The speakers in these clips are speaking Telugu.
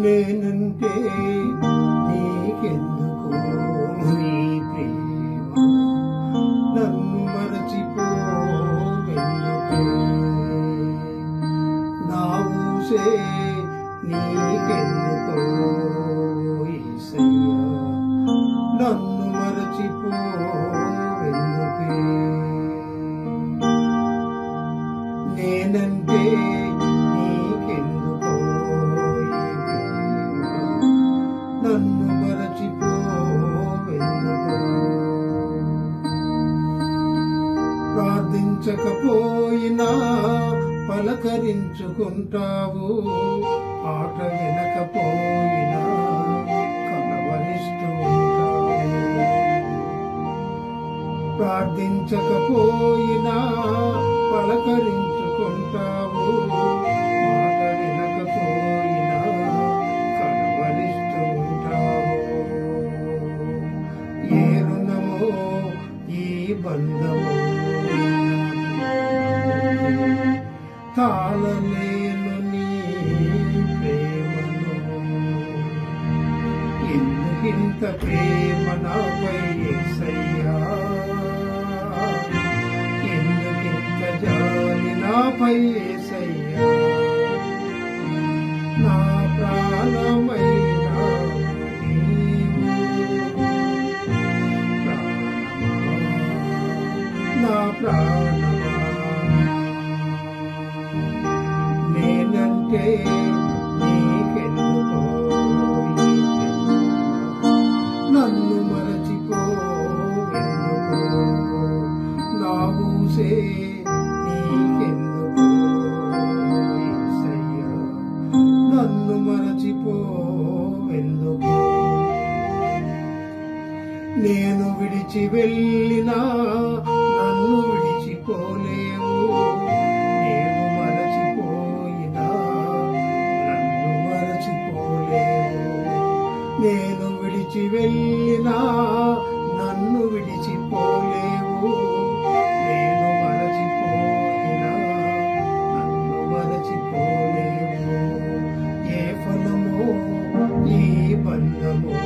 నేనంటే నీకెందుకు నీ ప్రేమ నన్ను మరచిపోవెందుకే నా ఊసే నీకెందుకో యేసయ్యా నన్ను మరచిపోవెందుకే నేనంటే నీకెందుకో నన్ను మరచిపోవెందుకో ప్రార్థించకపోయినా పలకరించుకుంటావు ఆట వినకపోయినా కలవరిస్తూ ఉంటావు ప్రార్థించకపోయినా పలకరించుకుంటావు మాట వినకపోయినా కలవరిస్తూ ఉంటావు ఏ రుణమో ఈ బంధమో తాళలేను నీ ప్రేమను ఎందుకింత ప్రేమ నాపై యేసయ్యా ఎందుకింత జాలి నాపై యేసయ్యా నా ప్రాణమైన నా ప్రాణమా నేనంటే నీకెందుకో నన్ను మరచిపోవెందుకో నా ఊసే నీకెందుకో యేసయ్యా నన్ను మరచిపోవెందుకో నేను విడిచి వెళ్ళినా నన్ను విడిచిపోలేవు నేను మరచిపోయినా నన్ను మరచిపోలేవు నేను విడిచి వెళ్ళినా నన్ను విడిచిపోలేవు నేను మరచిపోయినా నన్ను మరచిపోలేవు ఏ ఫలమో ఈ బంధమో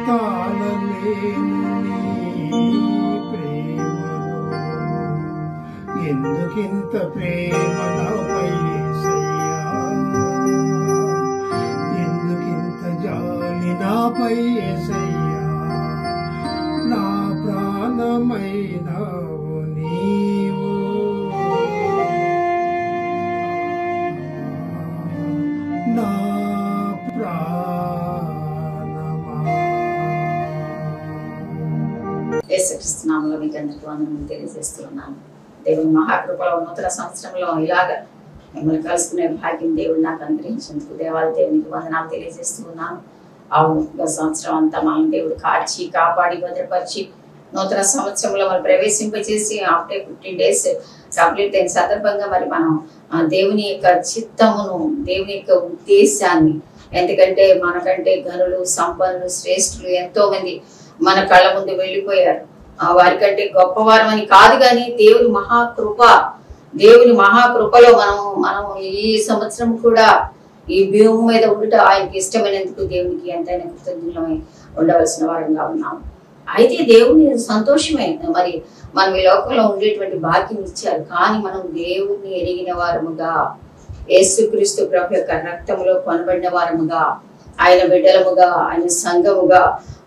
తాళలేను నీ ప్రేమను ఎందుకింత ప్రేమ నాపై యేసయ్యా ఎందుకింత జాలి నాపై యేసయ్యా నా ప్రాణమైనావు నీవు నా యేసుక్రీస్తు నామములో మీకు అందరికీ వందనాలు తెలియజేస్తున్నాను. దేవుని మహాకృపలో నూతన సంవత్సరంలో ఇలాగా మిమ్మల్ని కలుసుకునే భాగ్యం దేవుడు నాకు అనుగ్రహించేందుకు దేవాల దేవునికి వందనాలు తెలియజేస్తున్నాను. అవును, గత సంవత్సరం అంతా మనం దేవుడు కాచి కాపాడి భద్రపరిచి నూతన సంవత్సరంలో మనం ప్రవేశింపచేసి ఆఫ్టర్ 15 days కంప్లీట్ అయిన సందర్భంగా మరి మనం దేవుని యొక్క చిత్తమును దేవుని యొక్క ఉద్దేశాన్ని, ఎందుకంటే మనకంటే ఘనులు సంపన్నులు శ్రేష్ఠులు ఎంతో మంది మన కళ్ళ ముందు వెళ్ళిపోయారు. వారికంటే గొప్పవారం అని కాదు, కానీ దేవుని మహాకృపలో మనం ఈ సంవత్సరం కూడా ఈ భూమి మీద ఉండట ఆయనకి ఇష్టమైనందుకు దేవునికి ఎంతైనా కృతజ్ఞులమై ఉండవలసిన వారంగా ఉన్నాం. అయితే దేవుని సంతోషమే, మరి మనం ఈ లోకంలో ఉండేటువంటి భాగ్యం ఇచ్చారు. కానీ మనం దేవుణ్ణి ఎరిగిన వారముగా, యేసుక్రీస్తు ప్రభు యొక్క రక్తములో కొనబడిన వారముగా, ఆయన బిడ్డలముగా, ఆయన సంఘముగా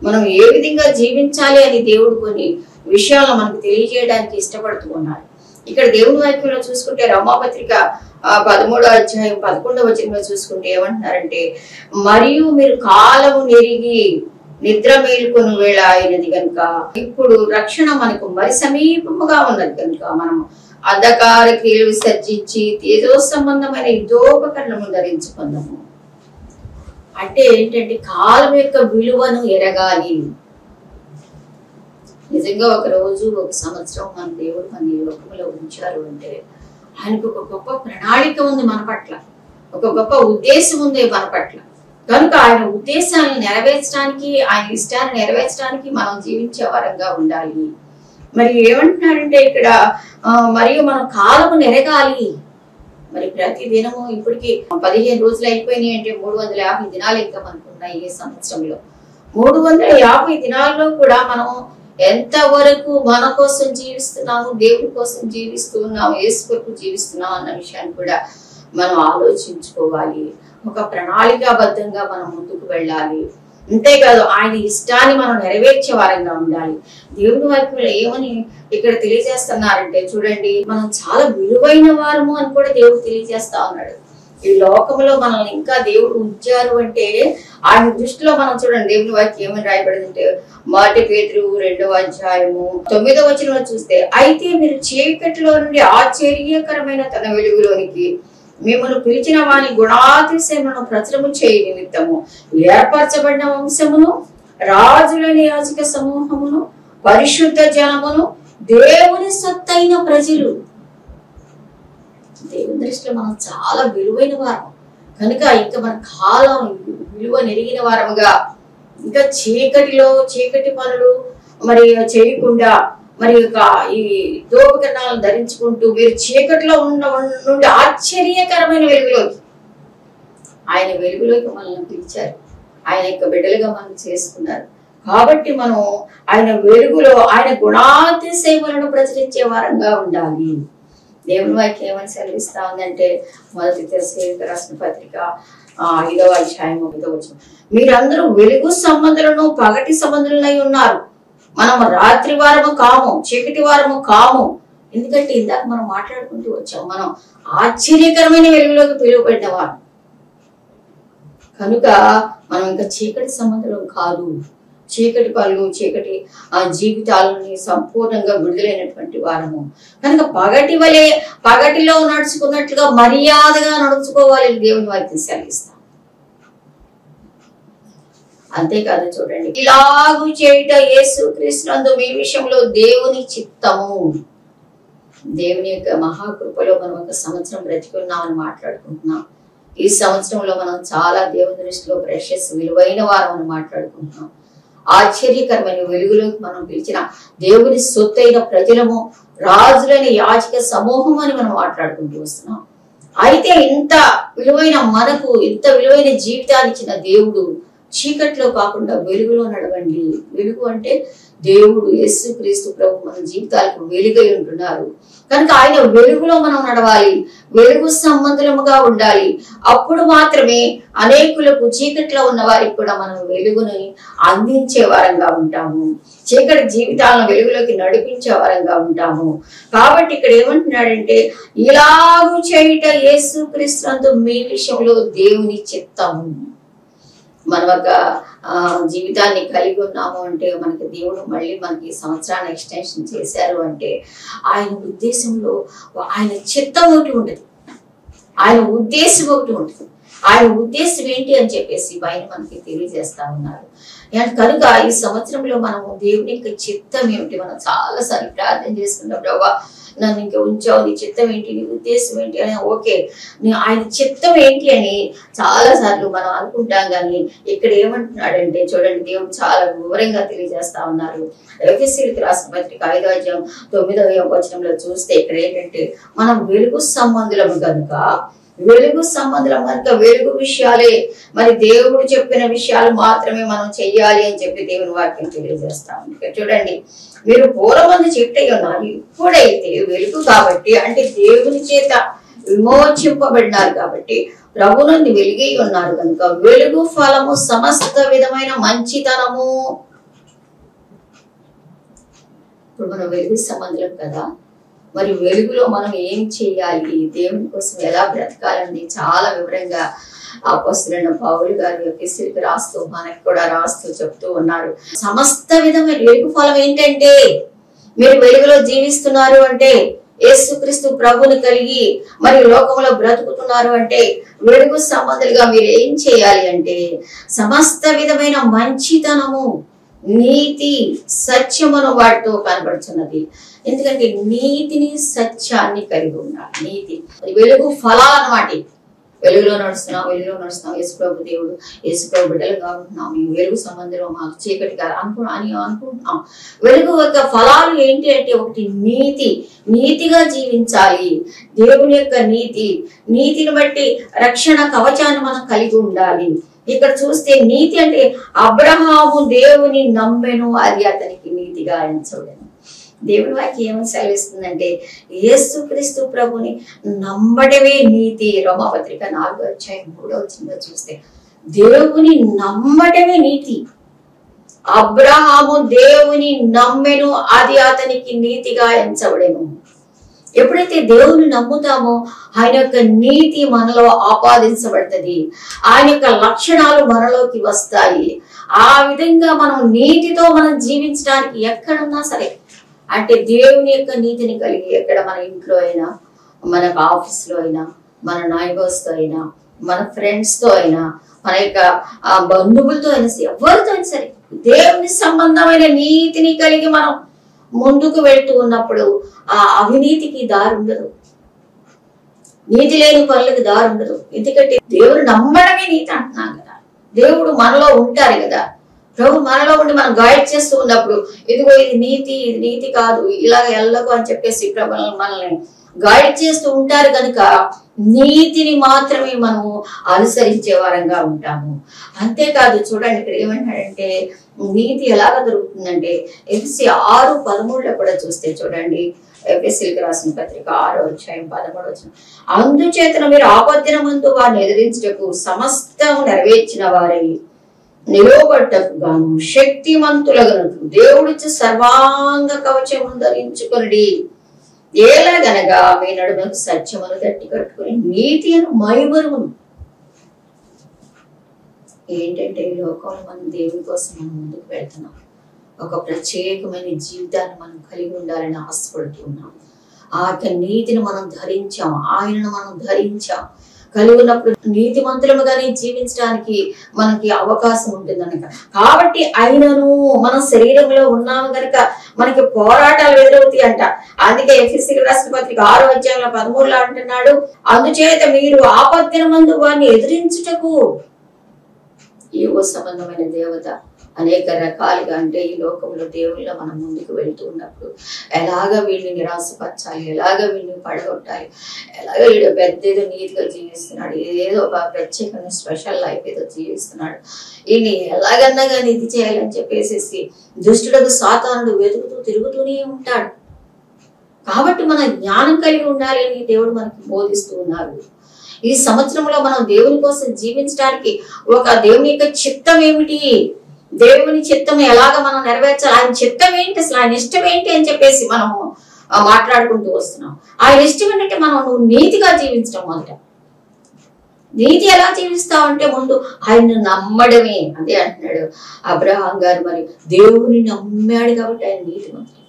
మనం ఏ విధంగా జీవించాలి అని దేవుడు కొన్ని విషయాలను మనకు తెలియజేయడానికి ఇష్టపడుతూ ఉన్నారు. ఇక్కడ దేవుని వాక్యంలో చూసుకుంటే రోమాపత్రిక 13వ అధ్యాయం 11వ వచనంలో చూసుకుంటే ఏమంటున్నారంటే, మరియు మీరు కాలము నెరిగి నిద్ర మేలుకొని వేళ అయినది కనుక ఇప్పుడు రక్షణ మనకు మరి సమీపముగా ఉన్నది కనుక మనం అంధకార క్రియలు విసర్జించి తేజో సంబంధమైన యుద్ధోపకరణము ధరించుకుందాము. అంటే ఏంటంటే కాలం యొక్క విలువను ఎరగాలి. నిజంగా ఒక రోజు ఒక సంవత్సరం మన దేవుడు మన ఈ లోకంలో ఉంచారు అంటే ఆయనకు ఒక గొప్ప ప్రణాళిక ఉంది మన పట్ల, ఒక గొప్ప ఉద్దేశం ఉంది మన పట్ల. కనుక ఆయన ఉద్దేశాలను నెరవేర్చడానికి, ఆయన ఇష్టాన్ని నెరవేర్చడానికి మనం జీవించే వరంగా ఉండాలి. మరి ఏమంటున్నాడంటే ఇక్కడ మరియు మనం కాలము నెరగాలి. మరి ప్రతి దినము ఇప్పటికి 15 రోజులు అయిపోయినాయి అంటే 350 దినాలు ఇంకా మనకు ఉన్నాయి ఈ సంవత్సరంలో. 350 దినాల్లో కూడా మనం ఎంతవరకు మన కోసం జీవిస్తున్నాము, దేవుడి కోసం జీవిస్తూ ఉన్నాము, యేసు కొరకు జీవిస్తున్నాము అన్న విషయాన్ని కూడా మనం ఆలోచించుకోవాలి. ఒక ప్రణాళికాబద్ధంగా మనం ముందుకు వెళ్ళాలి. అంతేకాదు ఆయన ఇష్టాన్ని మనం నెరవేర్చే వారంగా ఉండాలి. దేవుని వాక్యంలో ఏమని ఇక్కడ తెలియజేస్తున్నారంటే చూడండి, మనం చాలా విలువైన వారము అని కూడా దేవుడు తెలియజేస్తా ఉన్నాడు. ఈ లోకంలో మనల్ని ఇంకా దేవుడు ఉంచారు అంటే ఆయన దృష్టిలో మనం చూడండి దేవుని వాక్యం ఏమని రాయబడింది అంటే 1 పేతురు 2వ అధ్యాయము 9వ వచనంలో చూస్తే, అయితే మీరు చీకటిలో నుండి ఆశ్చర్యకరమైన తన వెలుగులోనికి మిమ్మల్ని పిలిచిన వాని గుణాతిశయములను ప్రచురము చేయ నిమిత్తము ఏర్పరచబడిన వంశమును, రాజులని యాజక సమూహమును, పరిశుద్ధ జనమును, దేవుని సొత్తైన ప్రజలు. దేవుని దృష్టిలో మనం చాలా విలువైన వారం కనుక ఇంకా మన కాలం విలువ నెరిగిన వారముగా ఇంకా చీకటి పనులు మరి చేయకుండా మరి ఈ దోపకరణాలను ధరించుకుంటూ మీరు చీకటిలో నుండి ఆశ్చర్యకరమైన వెలుగులోకి, ఆయన వెలుగులోకి మనల్ని పిలిచారు, ఆయన యొక్క బిడ్డలుగా మనం చేసుకున్నారు. కాబట్టి మనం ఆయన వెలుగులో ఆయన గుణాతిశయములను ప్రచురించే వారంగా ఉండాలి. దేవుని వాక్యం ఏమని సెలవిస్తా ఉందంటే 1 తెస్సలోనికీయులకు రాసిన పత్రిక 5వ అధ్యాయం 1వ వచనం, మీరందరూ వెలుగు సంబంధులను పగటి సంబంధులై ఉన్నారు, మనం రాత్రి వారము కాము, చీకటి వారము కాము. ఎందుకంటే ఇందాక మనం మాట్లాడుకుంటూ వచ్చాం, మనం ఆశ్చర్యకరమైన వెలుగులోకి పిలువబడిన వారు కనుక మనం ఇంకా చీకటి సంబంధులం కాదు. చీకటి పనులు, చీకటి జీవితాలని సంపూర్ణంగా విడుదలైనటువంటి వారము కనుక పగటిలో నడుచుకున్నట్లుగా మర్యాదగా నడుచుకోవాలి దేవుని వాక్యం సెలవిస్తాం. అంతేకాదు చూడండి, ఇలాగూ చేయుట యేసుక్రీస్తునందు మీ విషయంలో దేవుని చిత్తము. దేవుని యొక్క మహాకృపలో మనం ఒక సంవత్సరం బ్రతికున్నామని మాట్లాడుకుంటున్నాం. ఈ సంవత్సరంలో మనం చాలా దేవుని దృష్టిలో ప్రెషస్ విలువైన వారం అని మాట్లాడుకుంటున్నాం. ఆశ్చర్యకరమైన వెలుగులోకి మనం పిలిచిన దేవుని సొత్తైన ప్రజలము, రాజులని యాజక సమూహం అని మనం మాట్లాడుకుంటూ వస్తున్నాం. అయితే ఇంత విలువైన మనకు ఇంత విలువైన జీవితాన్ని ఇచ్చిన దేవుడు చీకట్లో కాకుండా వెలుగులో నడవండి. వెలుగు అంటే దేవుడు యేసుక్రీస్తు ప్రభు మన జీవితాలకు వెలుగై ఉంటున్నారు కనుక ఆయన వెలుగులో మనం నడవాలి, వెలుగు సంబంధముగా ఉండాలి. అప్పుడు మాత్రమే అనేకులకు చీకట్లో ఉన్న వారికి కూడా మనం వెలుగుని అందించే వారంగా ఉంటాము, చీకటి జీవితాలను వెలుగులోకి నడిపించే వారంగా ఉంటాము. కాబట్టి ఇక్కడ ఏమంటున్నాడంటే, ఇలాగూ చేయుట యేసుక్రీస్తునందు మీ విషయంలో దేవుని చిత్తము. మనం ఒక జీవితాన్ని కలిగి ఉన్నాము అంటే మనకి దేవుడు మళ్ళీ మనకి సంవత్సరాన్ని ఎక్స్టెన్షన్ చేశారు అంటే ఆయన ఉద్దేశంలో ఆయన చిత్తం ఒకటి ఉంటుంది, ఆయన ఉద్దేశం ఒకటి ఉంటుంది. ఆయన ఉద్దేశం ఏంటి అని చెప్పేసి పైన మనకి తెలియజేస్తా ఉన్నారు. కనుక ఈ సంవత్సరంలో మనము దేవుని యొక్క చిత్తం ఏమిటి మనం చాలా సార్లు ప్రార్థన చేసుకున్నాం, ప్రభా నన్ను ఇంకా ఉంచావు, నీ చిత్తం ఏంటి, నీ ఉద్దేశం ఏంటి అని. ఓకే, ఆయన చిత్తం ఏంటి అని చాలా సార్లు మనం అనుకుంటాం. కానీ ఇక్కడ ఏమంటున్నాడంటే చూడండి, దేవుడు చాలా వివరంగా తెలియజేస్తా ఉన్నారు. ఎఫెసీయులకు రాసిన పత్రిక 5వ అధ్యాయం 9వ వచనంలో చూస్తే ఇక్కడ ఏంటంటే, మనం వెలుగు సంబంధులము కనుక వెలుగు విషయాలే మరి దేవుడు చెప్పిన విషయాలు మాత్రమే మనం చెయ్యాలి అని చెప్పి దేవుని వాక్యం తెలియజేస్తాం. చూడండి, మీరు పూర్వమందు చెట్టై ఉన్నారు, ఇప్పుడైతే వెలుగు కాబట్టి అంటే దేవుని చేత విమోచింపబడినారు కాబట్టి ప్రభు నుండి వెలుగై ఉన్నారు కనుక వెలుగు ఫలము సమస్త విధమైన మంచితనము. ఇప్పుడు మనం వెలుగు సంబంధం కదా, మరి వెలుగులో మనం ఏం చేయాలి, దేవుని కోసం ఎలా బ్రతకాలని చాలా వివరంగా అపోస్తలుడైన పౌలు గారు ఎఫెసీయులకు రాస్తూ మనకు కూడా రాస్తూ చెప్తూ ఉన్నారు. సమస్త విధమైన వెలుగు ఫలం ఏంటంటే, మీరు వెలుగులో జీవిస్తున్నారు అంటే, యేసుక్రీస్తు ప్రభుని కలిగి మరి లోకంలో బ్రతుకుతున్నారు అంటే వెలుగు సంబంధులుగా మీరు ఏం చేయాలి అంటే, సమస్త విధమైన మంచితనము, నీతి, సత్యమును వాటితో కనబడుతున్నది. ఎందుకంటే నీతిని సత్యాన్ని కలిగి ఉన్నారు. నీతి వెలుగు ఫలాలు అన్నమాట. వెలుగులో నడుస్తున్నాం యేసుప్రభు దేవుడు యేసుప్రభు బిడ్డలుగా ఉంటున్నాం. ఈ వెలుగు సంబంధంలో మాకు చీకటిగా అనుకుంటున్నాం. వెలుగు యొక్క ఫలాలు ఏంటి అంటే, ఒకటి నీతిగా జీవించాలి. దేవుని యొక్క నీతిని బట్టి రక్షణ కవచాన్ని మనం కలిగి ఉండాలి. ఇక్కడ చూస్తే నీతి అంటే అబ్రహాము దేవుని నమ్మెను, అది అతనికి నీతిగా ఎంచబడెను. దేవుని వాక్యం ఏమని సెలవిస్తుందంటే, యేసుక్రీస్తు ప్రభుని నమ్మడమే నీతి. రోమాపత్రిక 4:3 చూస్తే దేవుని నమ్మడమే నీతి. అబ్రహాము దేవుని నమ్మెను, అది అతనికి నీతిగా ఎంచబడెను. ఎప్పుడైతే దేవుని నమ్ముతామో ఆయన యొక్క నీతి మనలో ఆపాదించబడుతుంది. ఆయన యొక్క లక్షణాలు మనలోకి వస్తాయి. ఆ విధంగా మనం నీతితో మనం జీవించడానికి ఎక్కడున్నా సరే, అంటే దేవుని యొక్క నీతిని కలిగి ఎక్కడ, మన ఇంట్లో అయినా, మన ఆఫీస్లో అయినా, మన నైబర్స్తో అయినా, మన ఫ్రెండ్స్తో అయినా, మన యొక్క బంధువులతో అయినా, ఎవరితో అయినా సరే దేవుని సంబంధమైన నీతిని కలిగి మనం ముందుకు వెళ్తూ ఉన్నప్పుడు ఆ అవినీతికి దారి ఉండదు, నీతి లేని పనులకు దారి ఉండదు. ఎందుకంటే దేవుడు నమ్మడమే నీతి అంటున్నాం కదా. దేవుడు మనలో ఉంటారు కదా. ప్రభు మనలో ఉండి మనం గైడ్ చేస్తూ ఉన్నప్పుడు, ఇదిగో ఇది నీతి కాదు, ఇలాగ వెళ్ళకు అని చెప్పేసి ప్రభు మనల్ని గైడ్ చేస్తూ ఉంటారు కనుక నీతిని మాత్రమే మనము అనుసరించే వారంగా ఉంటాము. అంతేకాదు, చూడండి ఇక్కడ ఏమంటాడంటే, నీతి ఎలాగ దొరుకుతుందంటే ఎఫెసీ 6:13 కూడా చూస్తే చూడండి, ఎఫెసీలకు రాసిన పత్రిక 6:13, అందుచేతన మీరు ఆపద్దినమందు వారిని ఎదిరించుటకు సమస్తము నెరవేర్చిన వారై నిలవబట్టకు గాను శక్తిమంతులగనట్లు దేవుడిచ్చి సర్వాంగ కవచము ధరించుకొనుడి. ఏలాగనగా మీ నడుమకు సత్యమును తట్టి కట్టుకుని నీతి అను మైమరువును. ఏంటంటే ఈ లోకంలో మనం దేవుని కోసం మనం ముందుకు వెళ్తున్నాం. ఒక ప్రత్యేకమైన జీవితాన్ని మనం కలిగి ఉండాలని ఆశపడుతున్నాం. ఆ యొక్క నీతిని మనం ధరించాం, ఆయనను మనం ధరించాం. కలిగి ఉన్నప్పుడు నీతిమంతులముగానే జీవించడానికి మనకి అవకాశం ఉంటుంది కనుక, కాబట్టి ఆయనను మన శరీరంలో ఉన్నాము కనుక మనకి పోరాటాలు ఎదురవుతాయి అంట. అందుకే ఎఫెసీయులకు రాసిన పత్రిక 6:13 అంటున్నాడు, అందుచేత మీరు ఆపద్దినమందు వారిని ఎదిరించుటకు. యువ సంబంధమైన దేవత అనేక రకాలుగా, అంటే ఈ లోకంలో దేవుళ్ళ మనం ముందుకు వెళ్తూ ఉన్నప్పుడు ఎలాగ వీళ్ళని నిరాశపరచాలి, ఎలాగ వీళ్ళని పడగొట్టాలి, ఎలాగ వీడు పెద్ద ఏదో నీతిగా జీవిస్తున్నాడు, ఏదో ఒక ప్రత్యేకమైన స్పెషల్ లైఫ్ ఏదో జీవిస్తున్నాడు, ఈయన ఎలాగన్నా కానీ ఇది చేయాలని చెప్పేసి దుష్టులకు సాతానుడు వెతుకుతూ తిరుగుతూనే ఉంటాడు. కాబట్టి మనం జ్ఞానం కలిగి ఉండాలి అని దేవుడు మనకి బోధిస్తూ ఉన్నారు. ఈ సంవత్సరంలో మనం దేవుని కోసం జీవించడానికి ఒక దేవుని యొక్క చిత్తం ఏమిటి, దేవుని చిత్తం ఎలాగ మనం నెరవేర్చాలి, ఆయన చిత్తం ఏంటి, అసలు ఆయన ఇష్టం ఏంటి అని చెప్పేసి మనం మాట్లాడుకుంటూ వస్తున్నాం. ఆయన ఇష్టం ఏంటంటే నువ్వు నీతిగా జీవించడం. మొదట నీతి ఎలా జీవిస్తావు అంటే ముందు ఆయన నమ్మడమే. అదే అంటున్నాడు అబ్రహాం గారు, మరి దేవుని నమ్మాడు కాబట్టి ఆయన నీతి మంత్రుడు.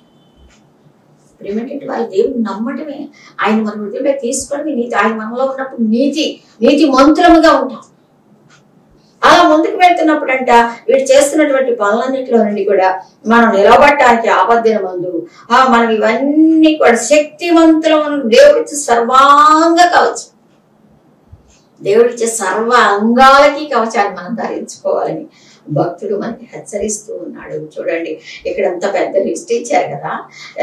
ఇప్పుడు ఏమంటే వాళ్ళు దేవుని నమ్మటమే, ఆయన మన హృదయంలో తీసుకోవడమే నీతి. ఆయన మనలో ఉన్నప్పుడు నీతి మంత్రముగా ఉంటాం. అలా ముందుకు వెళ్తున్నప్పుడు అంట వీడు చేస్తున్నటువంటి పనులన్నింటిలో నుండి కూడా మనం నిలబడటానికి ఆపద్దినమందు మనం ఇవన్నీ కూడా శక్తివంతులను దేవుడిచ్చే సర్వాంగ కవచం, దేవుడిచ్చే సర్వ అంగాలకి కవచాన్ని మనం ధరించుకోవాలని భక్తుడు మనకి హెచ్చరిస్తూ ఉన్నాడు. చూడండి ఇక్కడ అంత పెద్ద లిస్ట్ ఇచ్చారు కదా.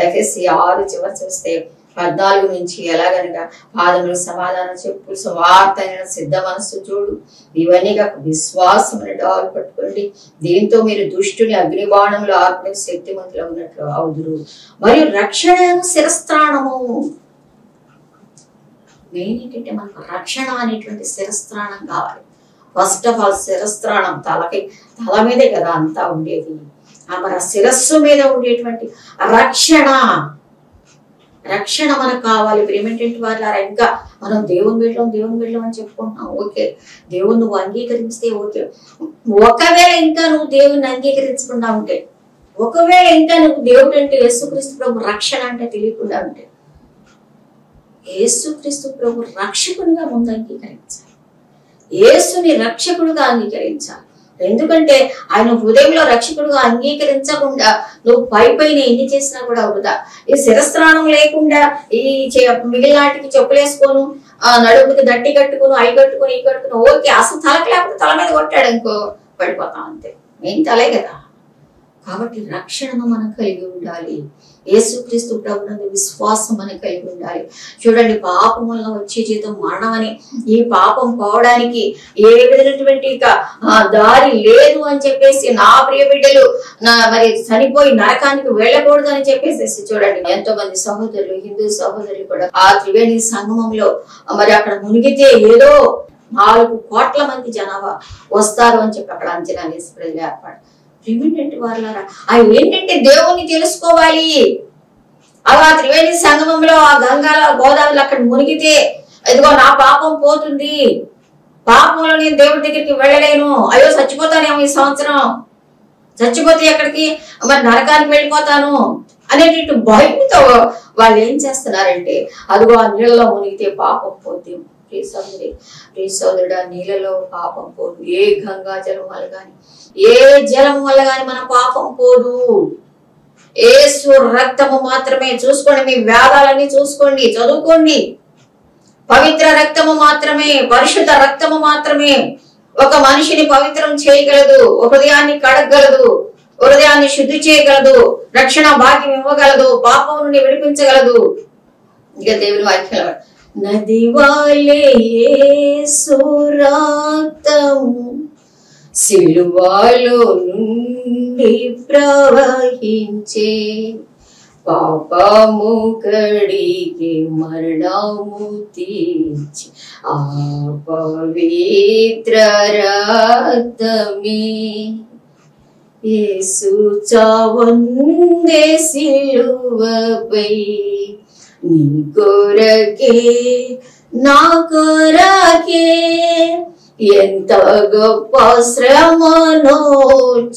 ఎఫెసీ 6 చివరి చూస్తే 14 నుంచి ఎలాగనగా పాదములకు సమాధానం చెప్పు, సువార్త సిద్ధ మనస్సు చూడు, ఇవన్నీ కాక విశ్వాసం డాలు పట్టుకోండి, దీంతో మీరు దుష్టుని అగ్నిబాణములు ఆత్మ శక్తిమంతులు ఉన్నట్లు అవుదురు, మరియు రక్షణ శిరస్త్రాణము. మెయిన్ ఏంటంటే మనకు రక్షణ అనేటువంటి శిరస్త్రాణం కావాలి. ఫస్ట్ ఆఫ్ ఆల్ శిరస్త్రాణం తల మీదే కదా అంతా ఉండేది. మరి ఆ శిరస్సు మీద ఉండేటువంటి రక్షణ మనకు కావాలి. ప్రేమేంటంటే వాళ్ళ ఇంకా మనం దేవుని వెళ్ళాం అని చెప్పుకుంటున్నాం. ఓకే, దేవుని నువ్వు అంగీకరిస్తే ఓకే. ఒకవేళ ఇంకా నువ్వు దేవుని అంగీకరించకుండా ఉంటే, ఒకవేళ ఇంకా నువ్వు దేవుడు అంటే యేసుక్రీస్తు ప్రభు రక్షణ అంటే తెలియకుండా ఉంటే, యేసుక్రీస్తు ప్రభు రక్షకునిగా ముందు అంగీకరించాలి, యేసుని రక్షకుడుగా అంగీకరించాలి. ఎందుకంటే ఆయన హృదయంలో రక్షకుడుగా అంగీకరించకుండా నువ్వు పైన ఎన్ని చేసినా కూడా వృధా. ఈ శిరస్త్రాణం లేకుండా ఈ మిగిలినాటికి చెప్పులేసుకోను నడుముకి దట్టి కట్టుకుని అవి కట్టుకుని ఈ కట్టుకుని ఓకే, అసలు తలకి లేకపోతే తల మీద కొట్టాడు ఇంకో పడిపోతాం అంతే, ఏం తలే కదా. కాబట్టి రక్షణను మనం కలిగి ఉండాలి. యేసుక్రీస్తు ప్రభునందు విశ్వాసం మనం కలిగి ఉండాలి. చూడండి, పాపం వల్ల వచ్చే జీతం మరణం అని, ఈ పాపం పోవడానికి ఏ విధమైనటువంటి దారి లేదు అని చెప్పేసి, నా ప్రియ బిడ్డలు మరి చనిపోయి నరకానికి వెళ్ళకూడదు అని చెప్పేసి చూడండి, ఎంతో మంది సహోదరులు, హిందూ సహోదరులు కూడా ఆ త్రివేణి సంగమంలో మరి అక్కడ మునిగితే ఏదో 4 కోట్ల మంది జనాభా వస్తారు అని చెప్పి అక్కడ అంచనా వేసి ప్రజలు ఏర్పాటు. ప్రిమినెంట్ వాళ్ళారా, అవి ఏంటంటే దేవుణ్ణి తెలుసుకోవాలి. అలా త్రివేణి సంగమంలో ఆ గంగాలో గోదావరిలో అక్కడ మునిగితే ఇదిగో నా పాపం పోతుంది, పాపంలో నేను దేవుడి దగ్గరికి వెళ్ళలేను, అయ్యో చచ్చిపోతానేమో ఈ సంవత్సరం, చచ్చిపోతే ఎక్కడికి మరి నరకానికి వెళ్ళిపోతాను అనేటట్టు భయంతో వాళ్ళు ఏం చేస్తున్నారంటే అదిగో ఆ నీళ్ళలో మునిగితే పాపం పోతుంది. ప్రియ సోదరుడా, నీళ్ళలో పాపం పోదు. ఏ గంగా జలం వల్ల గాని ఏ జలం వల్ల గాని మన పాపం పోదు. యేసు రక్తము మాత్రమే. చూసుకోండి, మీ వేదాలన్నీ చూసుకోండి, చదువుకోండి. పవిత్ర రక్తము మాత్రమే, పరిశుద్ధ రక్తము మాత్రమే ఒక మనిషిని పవిత్రం చేయగలదు, హృదయాన్ని కడగలదు, హృదయాన్ని శుద్ధి చేయగలదు, రక్షణ భాగ్యం ఇవ్వగలదు, పాపం నుండి విడిపించగలదు. ఇక దేవుని వాక్యం నది వాలే యేసు రక్తము సిలువలో నుండి ప్రవహించే, పాపము కడిగి మరణము తీర్చి ఆ పవిత్ర రక్తమే. యేసు చావందే సిలువపై నీ కొరకే నా కొరకే, ఎంత గొప్ప శ్రమను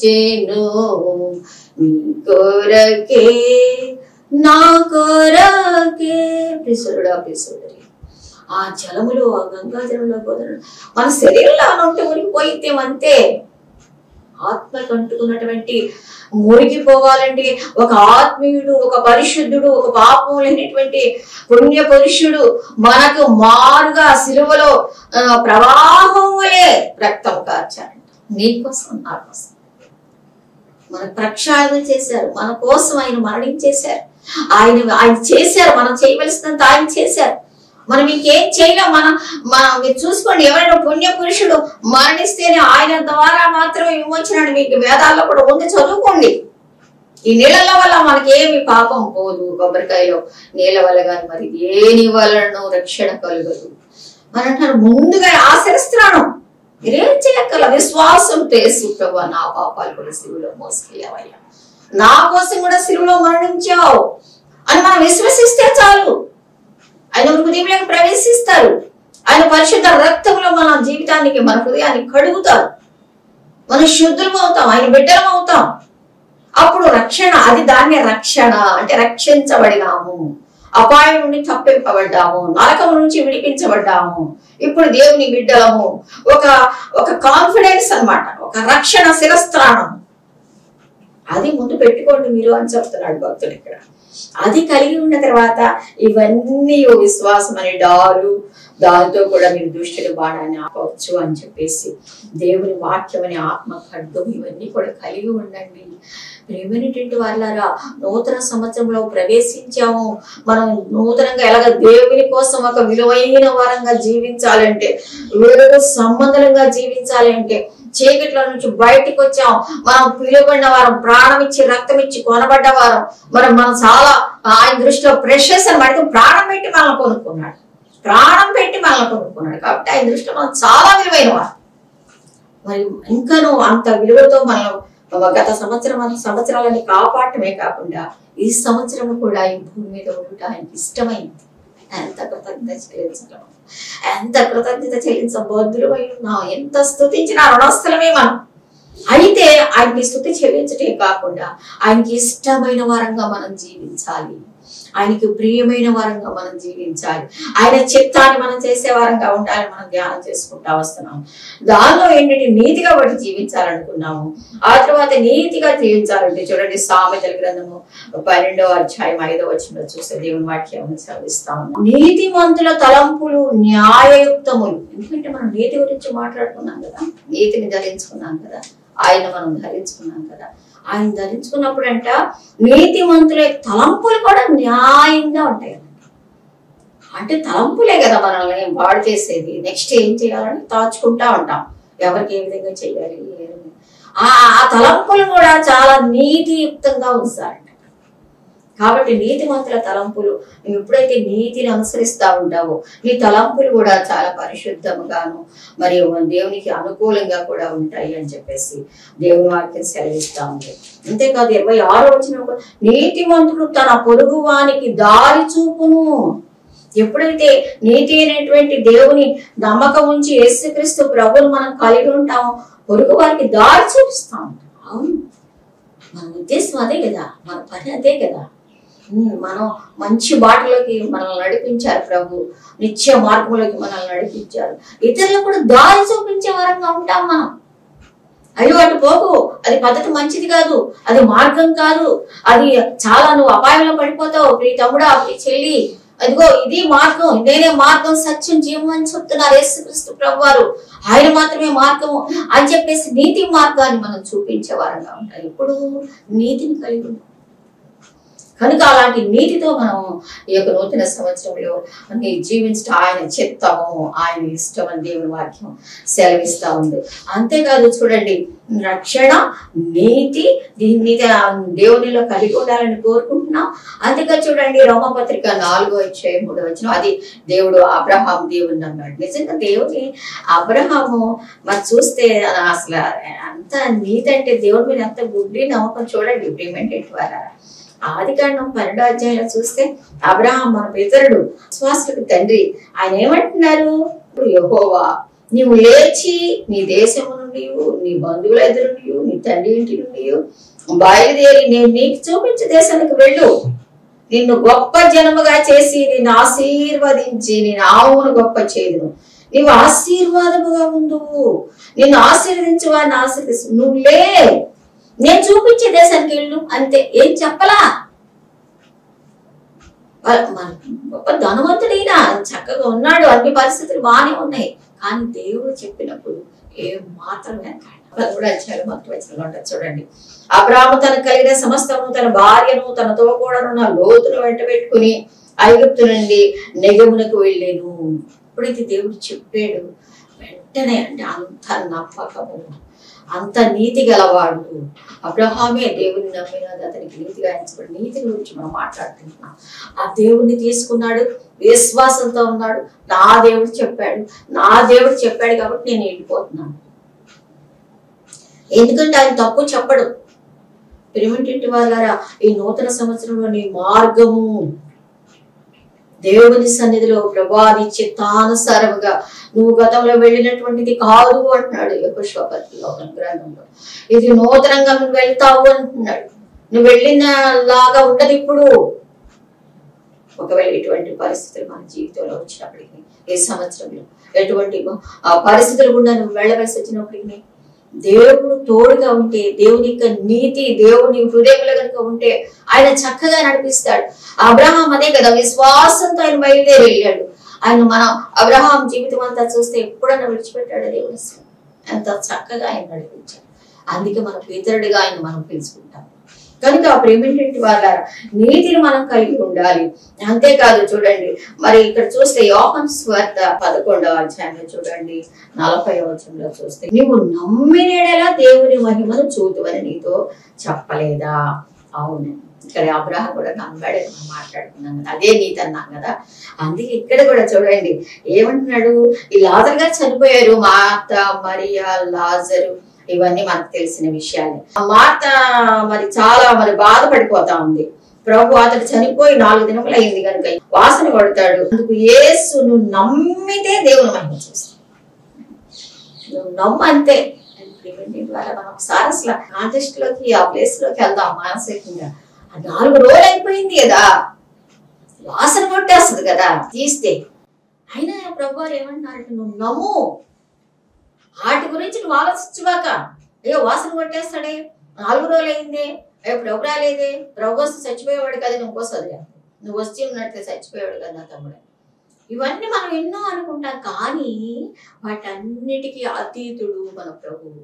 చేను నీ కొరకే నా కొరకే. ప్రిసురుడా, ప్రిసురుడి, ఆ జలములో, ఆ గంగా జలంలో పోతున్నాడు. మన శరీరంలో ఉంటే మునిగిపోయితేమంతే. ఆత్మకు అంటుకున్నటువంటి మురిగిపోవాలంటే ఒక ఆత్మీయుడు, ఒక పరిశుద్ధుడు, ఒక పాపం లేనటువంటి పుణ్య పురుషుడు మనకు మారుగా సిలువలో ప్రవాహం వలె రక్తం కార్చారంట. నీకోసం, నా కోసం మన ప్రక్షాళన చేశారు, మన కోసం ఆయన మరణించేశారు. ఆయన చేశారు, మనం చేయవలసినంత ఆయన చేశారు. మనం ఇంకేం చేయలేం. మీరు చూసుకోండి, ఎవరైనా పుణ్య పురుషుడు మరణిస్తేనే ఆయన ద్వారా మాత్రమే విమోచన. మీకు వేదాల్లో కూడా ఉంది, చదువుకోండి. ఈ నీళ్ళ వల్ల మనకి ఏమి పాపం పోదు. కొబ్బరికాయలో నీళ్ళ వల్ల కానీ మరి దేని వలన రక్షణ కలుగదు. మరి అంటారు, ముందుగా ఆచరిస్తున్నాను, మీరేం చేయక్కల విశ్వాసంతో యేసు ప్రభువా నా పాపాలు కూడా సిలువలో మోసుకెళ్ళావయ్యా, నా కోసం కూడా సిలువలో మరణించావు అని మనం విశ్వసిస్తే చాలు. ఆయన హృదయంలోకి ప్రవేశిస్తారు. ఆయన పరిశుద్ధ రక్తంలో మన జీవితానికి, మన హృదయాన్ని కడుగుతారు. మనం శుద్ధులం అవుతాం, ఆయన బిడ్డలం అవుతాం. అప్పుడు రక్షణ, అది దాన్ని రక్షణ అంటే రక్షించబడినాము, అపాయం నుండి తప్పింపబడ్డాము, నరకం నుంచి విడిపించబడ్డాము, ఇప్పుడు దేవుని బిడ్డలము. ఒక కాన్ఫిడెన్స్ అన్నమాట, ఒక రక్షణ శిరస్త్రాణం. అది ముందు పెట్టుకోండి మీరు అని చెప్తున్నాడు భక్తుడు ఇక్కడ. అది కలిగి ఉన్న తర్వాత ఇవన్నీ విశ్వాసం అనే డాలు, దాంతో కూడా మీరు దుష్టుల బాణాన్ని ఆపవచ్చు అని చెప్పేసి దేవుని వాక్యం అనే ఆత్మ ఖడ్గం ఇవన్నీ కూడా కలిగి ఉండండి. ప్రేమైనటువంటి వాళ్ళారా, నూతన సంవత్సరంలో ప్రవేశించాము. మనం నూతనంగా ఎలాగ దేవుని కోసం ఒక విలువైన వారంగా జీవించాలంటే, వేరే సంబంధంగా జీవించాలి అంటే, చీకట్ల నుంచి బయటికి వచ్చాం. మనం పిలువబడిన వారం, ప్రాణం ఇచ్చి రక్తం ఇచ్చి కొనబడ్డ వారం. మనం చాలా ఆయన దృష్టిలో ప్రెషస్ అని పడితే ప్రాణం పెట్టి మనల్ని కొనుక్కున్నాడు, ప్రాణం పెట్టి మనల్ని కొనుక్కున్నాడు. కాబట్టి ఆయన దృష్టిలో మనం చాలా విలువైన వారు. మరి ఇంకాను అంత విలువతో మనం గత సంవత్సరాలని కాపాడటమే కాకుండా ఈ సంవత్సరం కూడా ఈ భూమి మీద ఉండట ఆయనకి ఇష్టమైంది. ఎంత కృతజ్ఞత చెల్లించబద్దులు అయి ఉన్నాం. ఎంత స్తుతించిన రుణస్థలమే మనం. అయితే ఆయనకి స్తుతి చెల్లించటే కాకుండా ఆయనకి ఇష్టమైన వారంగా మనం జీవించాలి, ఆయనకి ప్రియమైన వారంగా మనం జీవించాలి, ఆయన చిత్తాన్ని మనం చేసే వారంగా ఉండాలని మనం ధ్యానం చేసుకుంటా వస్తున్నాం. దానిలో ఏంటంటే నీతిగా బట్టి జీవించాలనుకున్నాము. ఆ తర్వాత నీతిగా జీవించాలంటే చూడండి, సామెతల గ్రంథము 12వ అధ్యాయం 5వ వచనంలో చూస్తే దేవుని వాక్యం చదివిస్తా ఉన్నాం. నీతిమంతుల తలంపులు న్యాయయుక్తములు. ఎందుకంటే మనం నీతి గురించి మాట్లాడుకున్నాం కదా, నీతిని ధరించుకున్నాం కదా, ఆయన మనం ధరించుకున్నాం కదా. ఆయన ధరించుకున్నప్పుడు అంట నీతిమంతుల తలంపులు కూడా న్యాయంగా ఉంటాయి. అంటే తలంపులే కదా మనల్ని పాడు చేసేది. నెక్స్ట్ ఏం చేయాలని తాచుకుంటా ఉంటాం, ఎవరికి ఏ విధంగా చేయాలి. ఆ తలంపులు కూడా చాలా నీతియుక్తంగా ఉంచాలంట. కాబట్టి నీతిమంతుల తలంపులు, నువ్వు ఎప్పుడైతే నీతిని అనుసరిస్తా ఉంటావో నీ తలంపులు కూడా చాలా పరిశుద్ధముగాను మరియు దేవునికి అనుకూలంగా కూడా ఉంటాయి అని చెప్పేసి దేవుని వాక్యం సెలవిస్తా ఉంది. అంతేకాదు 26వ వచనంలో నీతిమంతుడు తన పొరుగు వానికి దారి చూపును. ఎప్పుడైతే నీతి అయినటువంటి దేవుని నమ్మకం ఉంచి యేసుక్రీస్తు ప్రభువును మనం కలిగి ఉంటామో పొరుగు వారికి దారి చూపిస్తాం. అవును, మన ఉద్దేశం అదే కదా, మన పని అదే కదా. మనం మంచి బాటలోకి మనల్ని నడిపించారు ప్రభు, నిత్య మార్గంలోకి మనల్ని నడిపించారు. ఇతరులకు కూడా దారి చూపించే వరంగా ఉంటాం మనం. అయ్యో అటు పోకు, అది పద్ధతి మంచిది కాదు, అది మార్గం కాదు, అది చాలా నువ్వు అపాయంలో పడిపోతావు, ప్రియ తమ్ముడా ప్రియ చెల్లి, అదిగో ఇది మార్గం, నేనే మార్గం సత్యం జీవం అని చెప్తున్నారు యేసుక్రీస్తు ప్రభు వారు. ఆయన మాత్రమే మార్గము అని చెప్పేసి నీతి మార్గాన్ని మనం చూపించే వారంగా ఉంటాం. ఇప్పుడు నీతిని కలిగి ఉంటాం కనుక అలాంటి నీతితో మనం ఈ యొక్క నూతన సంవత్సరంలో జీవించడం ఆయన చిత్తము, ఆయన ఇష్టం అని దేవుని వాక్యం సెలవిస్తా ఉంది. అంతేకాదు చూడండి, రక్షణ నీతి దీన్ని దేవునిలో కలిగి ఉండాలని కోరుకుంటున్నాం. అంతేకాదు చూడండి, రోమపత్రిక 4వ అధ్యాయం 3వ వచనం, అది దేవుడు అబ్రహాం దేవుని అన్నాడు. నిజంగా దేవుని అబ్రహాము మరి చూస్తే అసలు అంత నీతి అంటే దేవుడి మీద ఎంత గుడ్డి నమ్మకం చూడండి ప్రియమైన ద్వారా. ఆదికాండం 12వ అధ్యాయంలో చూస్తే అబ్రహాం మన పితరుడు, విశ్వాసులకు తండ్రి. ఆయన ఏమంటున్నారు, యెహోవా నీవు లేచి నీ దేశము నుండి, నీ బంధువుల ఎదురు నుండి, నీ తండ్రి ఇంటి నుండి బయలుదేరి నేను నీకు చూపించే దేశానికి వెళ్ళు. నిన్ను గొప్ప జనముగా చేసి నిన్ను ఆశీర్వదించి నీ నామమును గొప్ప చేయుదును. నీవు ఆశీర్వాదముగా ఉండువు, నిన్ను ఆశీర్వదించు వారిని ఆశీర్వదించు. నువ్వు లే, నేను చూపించే దేశానికి వెళ్ళు. అంతే, ఏం చెప్పలా. గొప్ప ధనవంతుడైనా చక్కగా ఉన్నాడు, అన్ని పరిస్థితులు బాగానే ఉన్నాయి. కానీ దేవుడు చెప్పినప్పుడు ఏం మాత్రమే కూడా చూడండి, అబ్రాహాము తనకు కలిగిన సమస్తము, తన భార్యను తనతో కూడా లోతును వెంట పెట్టుకుని ఐగుప్తు నుండి నెగమునకు వెళ్ళాను. ఎప్పుడైతే దేవుడు చెప్పాడు వెంటనే, అంటే అంత నమ్మకము, అంత నీతి గలవాడు అబ్రహామే. దేవుని నమ్మినది అతనికి నీతిగా ఎంచబడి. నీతి గురించి మనం మాట్లాడుకుంటున్నాం. ఆ దేవుణ్ణి తీసుకున్నాడు, విశ్వాసంతో ఉన్నాడు. నా దేవుడు చెప్పాడు కాబట్టి నేను వెళ్ళిపోతున్నాను. ఎందుకంటే ఆయన తప్పు చెప్పడు. ప్రియమైనటువంటి వాళ్ళారా, ఈ నూతన సంవత్సరంలో నీ మార్గము దేవుని సన్నిధిలో ప్రభా నీ చిత్తానుసారముగా నువ్వు గతంలో వెళ్ళినటువంటిది కాదు అంటున్నాడు యెహోషువ గ్రంథంలో. ఇది నూతనంగా నువ్వు వెళ్తావు అంటున్నాడు. నువ్వు వెళ్ళిన లాగా ఉండదు ఇప్పుడు. ఒకవేళ ఇటువంటి పరిస్థితులు మన జీవితంలో వచ్చినప్పటికీ, ఈ సంవత్సరంలో ఎటువంటి పరిస్థితులు కూడా నువ్వు వెళ్ళవలసి వచ్చినప్పటికీ దేవుడు తోడుగా ఉంటే, దేవుని యొక్క నీతి దేవుని హృదయంలో కనుక ఉంటే ఆయన చక్కగా నడిపిస్తాడు. అబ్రహాం అదే కదా, విశ్వాసంతో ఆయన బయలుదేరి వెళ్ళాడు. ఆయన మనం అబ్రహాం జీవితం అంతా చూస్తే ఎప్పుడన్నా విడిచిపెట్టాడు దేవుడు. ఎంత చక్కగా ఆయన నడిపించాడు. అందుకే మన పితరుడిగా ఆయన మనం పిలుచుకుంటాం. కనుక ప్రేమేంటి వాళ్ళ నీతిని మనం కలిగి ఉండాలి. అంతేకాదు చూడండి, మరి ఇక్కడ చూస్తే యోహాను సువార్త 11వ అధ్యాయంలో చూడండి 40వ వచనంలో చూస్తే, నీవు నమ్మినలా దేవుని మహిమను చూతువని నీతో చెప్పలేదా? అవును, ఇక్కడ అబ్రహాం కూడా నమ్మాడు, మనం మాట్లాడుకున్నాం కదా, అదే నీతి అన్నాం కదా. అందుకే ఇక్కడ కూడా చూడండి ఏమంటున్నాడు, ఈ లాజరు గారు చనిపోయారు, మార్త మరియా లాజరు ఇవన్నీ మనకు తెలిసిన విషయాలే. మార్త మరి చాలా బాధపడిపోతా ఉంది. ప్రభు అతడు చనిపోయి 4 దినములు అయింది కనుక వాసన కొడతాడు. అందుకు యేసు నువ్వు నమ్మితే దేవుని మహిమ చూస్తావు, నువ్వు నమ్ము అంతే. ఇవన్నీ ద్వారా మనం ఒకసారి అసలు కాంటెస్ట్ లోకి ఆ ప్లేస్ లోకి వెళ్దాం మానసికంగా. 4 రోజులు అయిపోయింది కదా, వాసన కొట్టేస్తుంది కదా తీస్తే. అయినా ప్రభు వారు ఏమంటున్నారంటే నువ్వు నమ్ము, వాటి గురించి నువ్వు ఆలోచించువాక. అయ్యో వాసన కొట్టేస్తాడే, 4 రోజులు అయిందే, అయ్యో ప్రభు రాలేదే, ప్రభు వస్తే చచ్చిపోయేవాడు కదా, నువ్వు వస్తుంది, నువ్వు వచ్చి ఉన్నట్లే చచ్చిపోయేవాడు కదా నా తమ్ముడు. ఇవన్నీ మనం ఎన్నో అనుకుంటాం, కానీ వాటన్నిటికీ అతీతుడు మన ప్రభువు.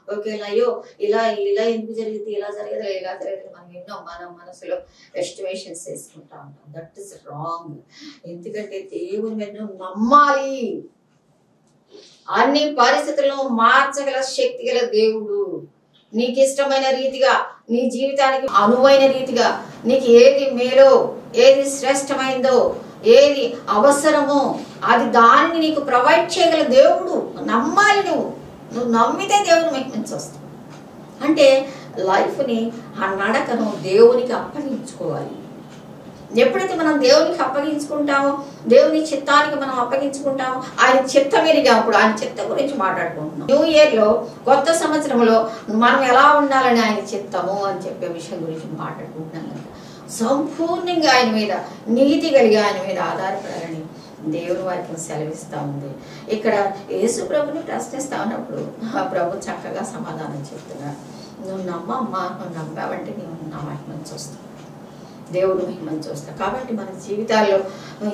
ఓకేలా అయ్యో ఇలా ఇలా ఎందుకు జరిగింది, ఇలా జరగదు, ఇలా జరగదు, మనం ఎన్నో మన మనసులో ఎస్టిమేషన్స్ వేసుకుంటా ఉంటాం. That is wrong. ఎందుకంటే దేవుని మీద నమ్మాలి. అన్ని పరిస్థితులను మార్చగల శక్తి గల దేవుడు. నీకు ఇష్టమైన రీతిగా, నీ జీవితానికి అనువైన రీతిగా, నీకు ఏది మేలో, ఏది శ్రేష్టమైందో, ఏది అవసరమో అది దానిని నీకు ప్రొవైడ్ చేయగల దేవుడు. నమ్మాలి. నువ్వు నమ్మితే దేవుని మహిమ వస్తావు. అంటే లైఫ్ని, ఆ నడకను దేవునికి అప్పగించుకోవాలి. ఎప్పుడైతే మనం దేవునికి అప్పగించుకుంటామో, దేవుని చిత్తానికి మనం అప్పగించుకుంటామో, ఆయన చిత్తం ఎరిగినప్పుడు ఆయన చిత్తం గురించి మాట్లాడుకుంటున్నాం. న్యూ ఇయర్లో, కొత్త సంవత్సరంలో మనం ఎలా ఉండాలని ఆయన చిత్తము అని చెప్పే విషయం గురించి మాట్లాడుకుంటున్నాం కనుక సంపూర్ణంగా ఆయన మీద, నీతి కలిగి ఆయన మీద ఆధారపడాలని దేవుని వాక్యం సెలవిస్తూ ఉంది. ఇక్కడ యేసు ప్రభుని ప్రశ్నిస్తా ఉన్నప్పుడు ఆ ప్రభు చక్కగా సమాధానం చెప్తున్నారు. నువ్వు నమ్మమ్మా, నువ్వు నమ్మావంటే నువ్వు నా మహిమను చూస్తావు, దేవుడు మహిమను చూస్తావు. కాబట్టి మన జీవితాల్లో,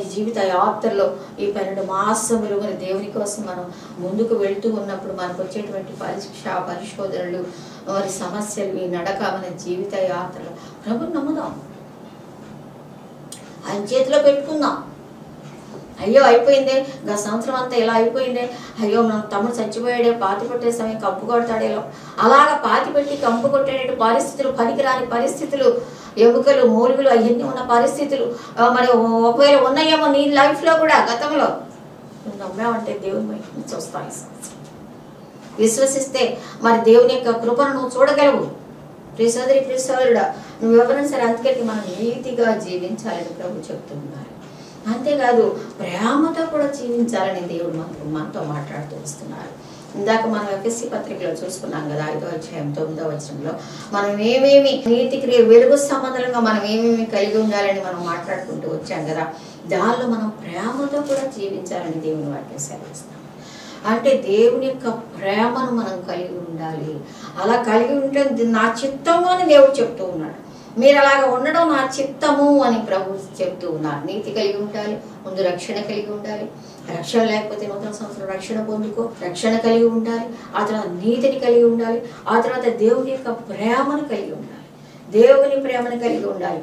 ఈ జీవిత యాత్రలో ఈ 12 మాసములు మన దేవుని కోసం మనం ముందుకు వెళ్తూ ఉన్నప్పుడు మనకు వచ్చేటువంటి పరీక్ష, పరిశోధనలు, మరి సమస్యలు, ఈ నడక మన జీవిత యాత్రలో ప్రభుని నమ్ముదాం, ఆయన చేతిలో పెట్టుకుందాం. అయ్యో అయిపోయిందే, గత సంవత్సరం అంతా ఇలా అయిపోయిందే, అయ్యో మన తమ్ముడు చచ్చిపోయాడే, పాతి పెట్టేసామే, కంపు కొడతాడేలో, అలాగా పాతి పెట్టి కంపు కొట్టేట పరిస్థితులు, పనికిరాని పరిస్థితులు, ఎముకలు, మూలుగులు అవన్నీ ఉన్న పరిస్థితులు మరి ఒకవేళ ఉన్నాయేమో నీ లైఫ్లో కూడా గతంలో. నువ్వు నమ్మావంటే దేవుని మహిమను చూస్తావు. ఈ సంవత్సరం విశ్వసిస్తే మరి దేవుని యొక్క కృపను నువ్వు చూడగలవు. ప్రియ సోదరి, ప్రియ సోదరుడా, నువ్వు ఎవరైనా సరే అందుకని మనం నీతిగా జీవించాలని ప్రభు చెప్తున్నారు. అంతేకాదు ప్రేమతో కూడా జీవించాలని దేవుడు మనతో మాట్లాడుతూ వస్తున్నారు. ఇందాక మనం ఎఫ్ఎస్సి పత్రికలో చూసుకున్నాం కదా, 5వ అధ్యాయం 9వ వచనంలో మనం ఏమేమి నీతి క్రియ, వెలుగు సంబంధంగా మనం ఏమేమి కలిగి ఉండాలని మనం మాట్లాడుకుంటూ వచ్చాం కదా, దానిలో మనం ప్రేమతో కూడా జీవించాలని దేవుని వాక్యం సెలవిస్తాం. అంటే దేవుని యొక్క ప్రేమను మనం కలిగి ఉండాలి. అలా కలిగి ఉంటే నా చిత్తము అని దేవుడు చెప్తూ ఉన్నాడు. మీరు అలాగ ఉండడం నా చిత్తము అని ప్రభు చెప్తూ ఉన్నారు. నీతి కలిగి ఉండాలి, ముందు రక్షణ కలిగి ఉండాలి. రక్షణ లేకపోతే నూతన సంవత్సరం రక్షణ పొందుకో. రక్షణ కలిగి ఉండాలి, ఆ తర్వాత నీతిని కలిగి ఉండాలి, ఆ తర్వాత దేవుని యొక్క ప్రేమను కలిగి ఉండాలి, దేవుని ప్రేమను కలిగి ఉండాలి.